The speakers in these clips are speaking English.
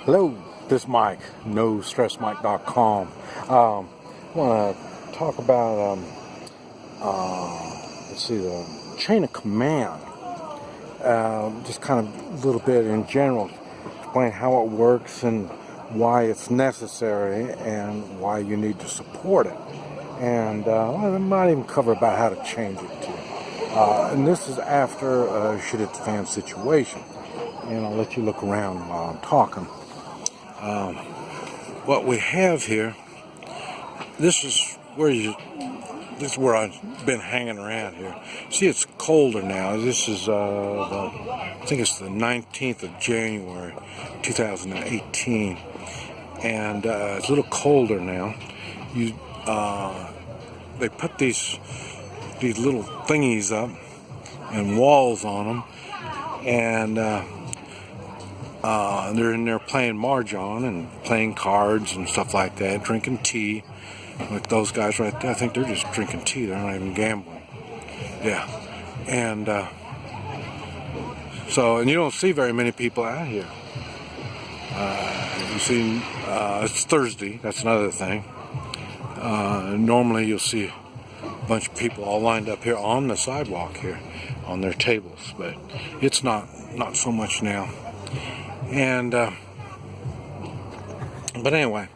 Hello, this is Mike, NoStressMike.com. I want to talk about, the chain of command. Just kind of a little bit in general, explain how it works and why it's necessary and why you need to support it. And I might even cover about how to change it too. And this is after a shit at the fan situation. And I'll let you look around while I'm talking. What we have here, this is where I've been hanging around here. See, it's colder now. This is I think it's the 19th of January 2018, and it's a little colder now. They put these little thingies up and walls on them, and they're in there playing mahjong and playing cards and stuff like that, drinking tea. Like those guys right there, I think they're just drinking tea. They're not even gambling. Yeah. And and you don't see very many people out here. You see, it's Thursday. That's another thing. Normally you'll see a bunch of people all lined up here on the sidewalk here on their tables, but it's not so much now. And but anyway,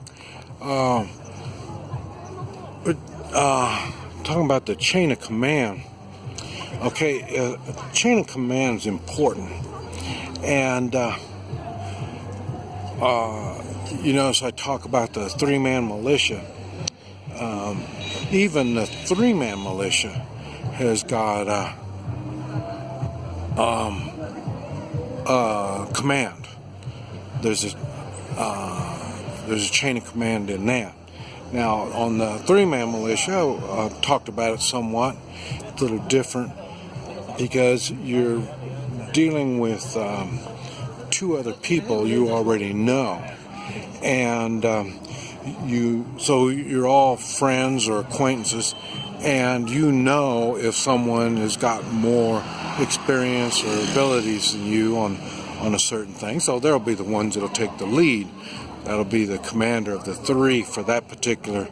talking about the chain of command. Okay, chain of command is important, and so I talk about the three-man militia. Even the three-man militia has got command. There's a chain of command in that. Now, on the three-man militia, I've talked about it somewhat. It's a little different because you're dealing with two other people you already know, and you're all friends or acquaintances, and you know if someone has got more experience or abilities than you on a certain thing. So there'll be the ones that'll take the lead. That'll be the commander of the three for that particular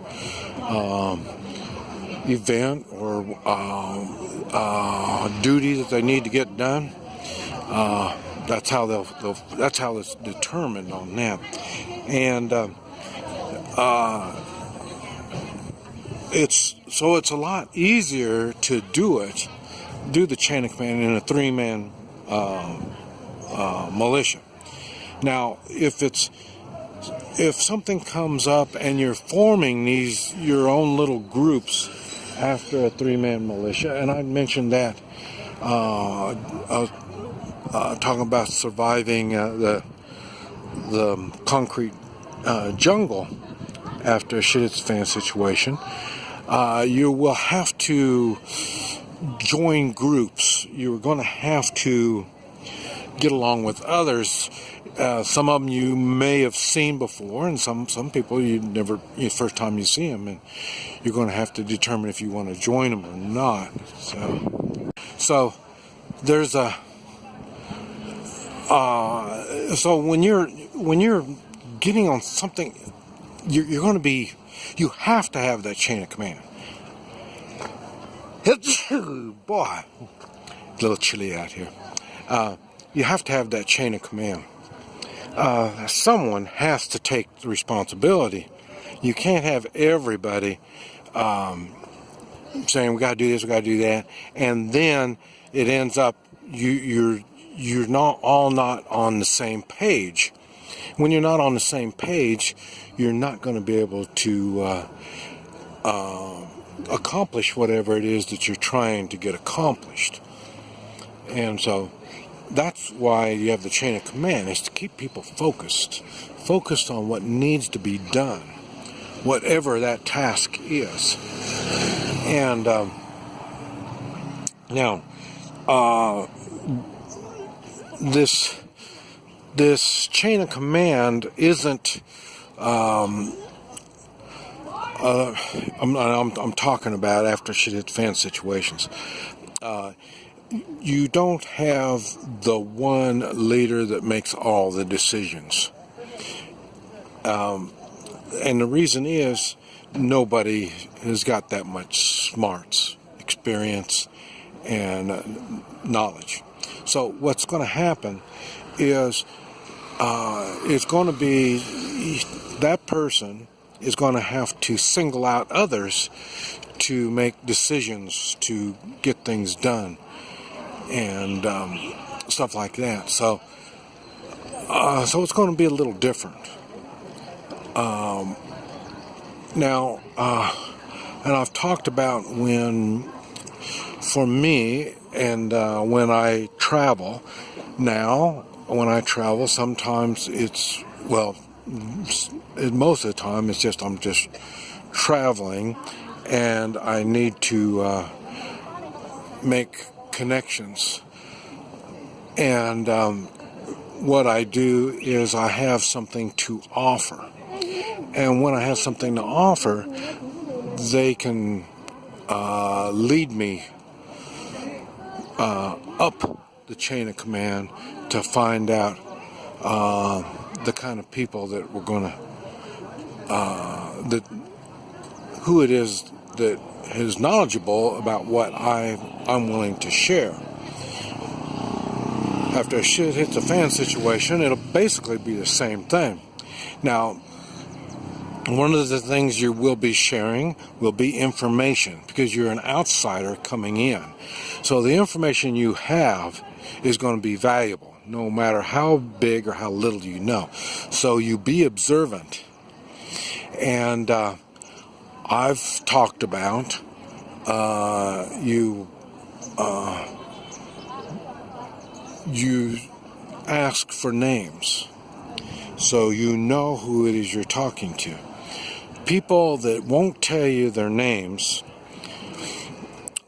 event or duty that they need to get done. That's how that's how it's determined on that. And it's a lot easier to do the chain of command in a three-man militia. Now, if something comes up and you're forming your own little groups after a three-man militia, and I mentioned that I was talking about surviving the concrete jungle after a shit at the fan situation. You will have to join groups. You're going to have to get along with others. Some of them you may have seen before, and some people first time you see them, and you're going to have to determine if you want to join them or not. So there's so when you're getting on something, you're going to be. You have to have that chain of command. Boy, a little chilly out here. You have to have that chain of command. Someone has to take the responsibility. You can't have everybody saying we got to do this, we got to do that, and then it ends up you're not on the same page. When you're not on the same page, you're not going to be able to accomplish whatever it is that you're trying to get accomplished. And so that's why you have the chain of command, is to keep people focused on what needs to be done, whatever that task is. And now, this chain of command isn't. I'm talking about after shit hit the fan situations. You don't have the one leader that makes all the decisions. And the reason is nobody has got that much smarts, experience, and knowledge. So what's going to happen is it's going to be that person is going to have to single out others to make decisions to get things done and stuff like that. So it's going to be a little different. Now, and I've talked about for me, and when I travel, sometimes it's, most of the time it's just, I'm just traveling and I need to make connections. And what I do is I have something to offer. And when I have something to offer, they can lead me up the chain of command to find out the kind of people that we're going to, who it is that is knowledgeable about what I'm willing to share. After a shit hits the fan situation, it'll basically be the same thing. Now, one of the things you will be sharing will be information, because you're an outsider coming in. So the information you have is going to be valuable, no matter how big or how little you know. So you be observant. And I've talked about you ask for names, so you know who it is you're talking to. People that won't tell you their names,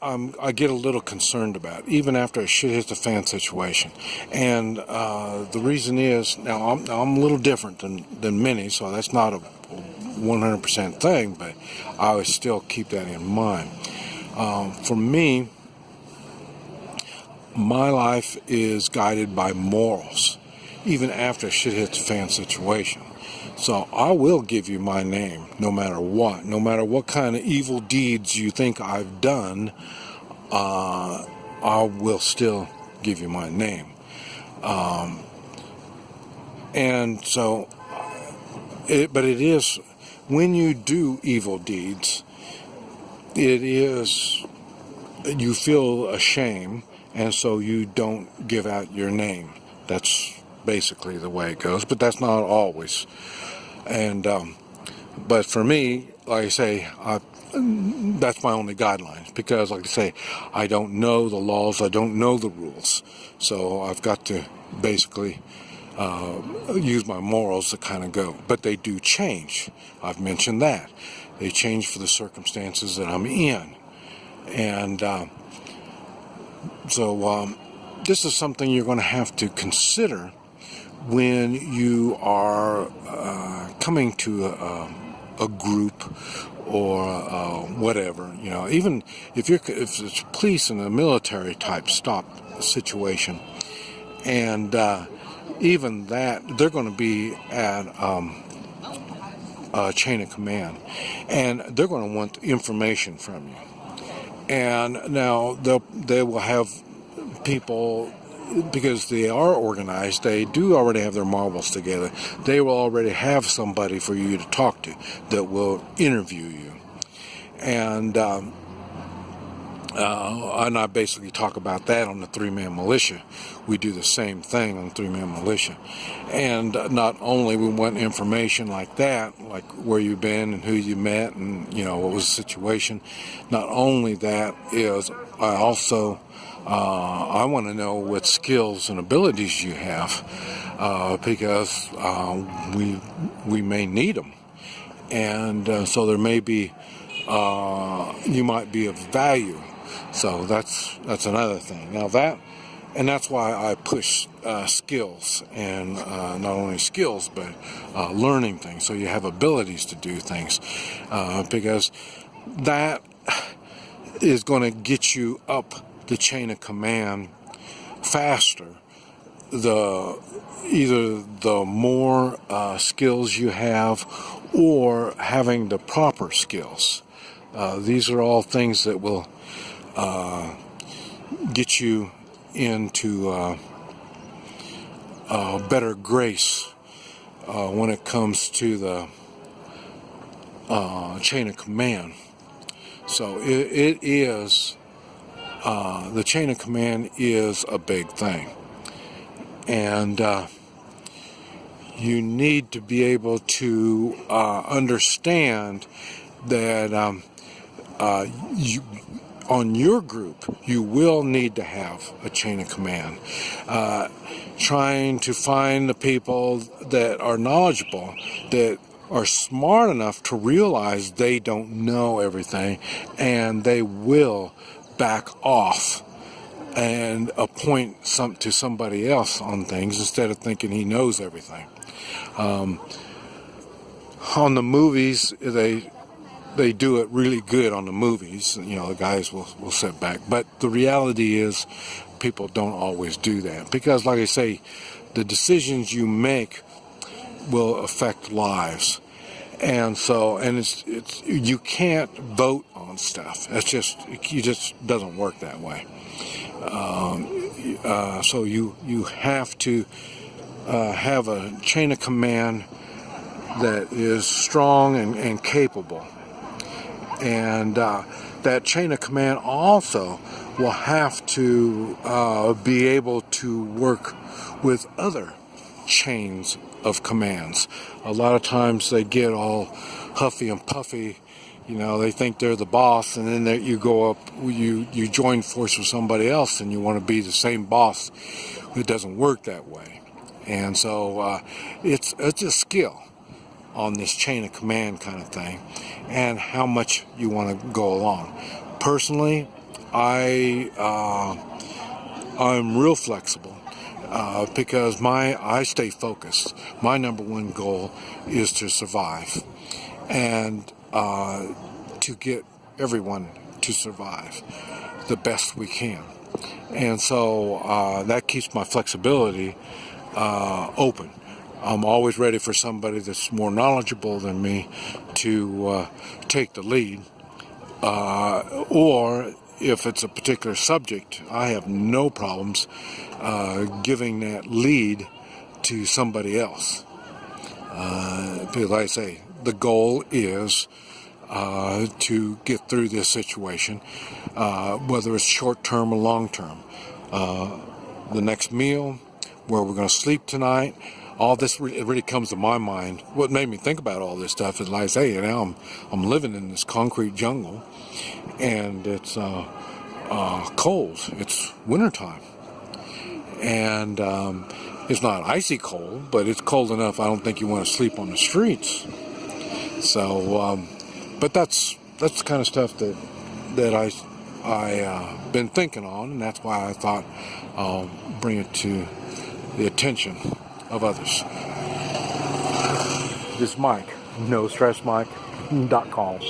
I get a little concerned about, even after a shit hits the fan situation. And the reason is, now I'm a little different than many, so that's not a 100% thing, but I always still keep that in mind. For me, my life is guided by morals, even after a shit hits the fan situation. So I will give you my name no matter what kind of evil deeds you think I've done, I will still give you my name. And so, but it is, when you do evil deeds, it is, you feel ashamed, and so you don't give out your name. That's basically the way it goes, but that's not always. And but for me, like I say, that's my only guidelines, because, like I say, I don't know the laws, I don't know the rules, so I've got to basically use my morals to kind of go. But they do change. I've mentioned that they change for the circumstances that I'm in, and so this is something you're going to have to consider when you are coming to a group or whatever, even if it's police and a military type stop situation, and even that, they're going to be at a chain of command, and they're going to want information from you. And now they will have people, because they are organized, they do already have their marbles together. They will already have somebody for you to talk to that will interview you. And I basically talk about that on the three-man militia. We do the same thing on the three-man militia. And not only we want information like that, like where you've been and who you met and, what was the situation. Not only that is, I also I want to know what skills and abilities you have, because we may need them. And so there may be, you might be of value. So that's another thing. Now that's why I push skills, and not only skills, but learning things, so you have abilities to do things, because that is going to get you up the chain of command faster either the more skills you have, or having the proper skills. These are all things that will get you into better grace when it comes to the chain of command. So it is, the chain of command is a big thing. And you need to be able to understand that on your group, you will need to have a chain of command. Trying to find the people that are knowledgeable, that are smart enough to realize they don't know everything, and they will back off and appoint to somebody else on things instead of thinking he knows everything. On the movies, they do it really good on the movies. You know, the guys will sit back. But the reality is, people don't always do that. Because, like I say, the decisions you make will affect lives. And so, it's you can't vote on stuff. It just doesn't work that way. So you have to have a chain of command that is strong and capable. And that chain of command also will have to be able to work with other chains of commands. A lot of times they get all huffy and puffy. You know, they think they're the boss, and then you go up, you join force with somebody else, and you want to be the same boss. It doesn't work that way. And so it's a skill on this chain of command kind of thing, and how much you want to go along. Personally, I'm real flexible because I stay focused. My number one goal is to survive, and to get everyone to survive the best we can. And so that keeps my flexibility open. I'm always ready for somebody that's more knowledgeable than me to take the lead. Or if it's a particular subject, I have no problems giving that lead to somebody else. Because like I say, the goal is to get through this situation, whether it's short-term or long-term. The next meal, where we're going to sleep tonight, all this really comes to my mind. What made me think about all this stuff is, like I say, you know, I'm living in this concrete jungle, and it's cold. It's wintertime, and it's not icy cold, but it's cold enough I don't think you want to sleep on the streets. So, but that's the kind of stuff that I been thinking on, and that's why I thought I'll bring it to the attention of others. This is Mike, NoStressMike.com.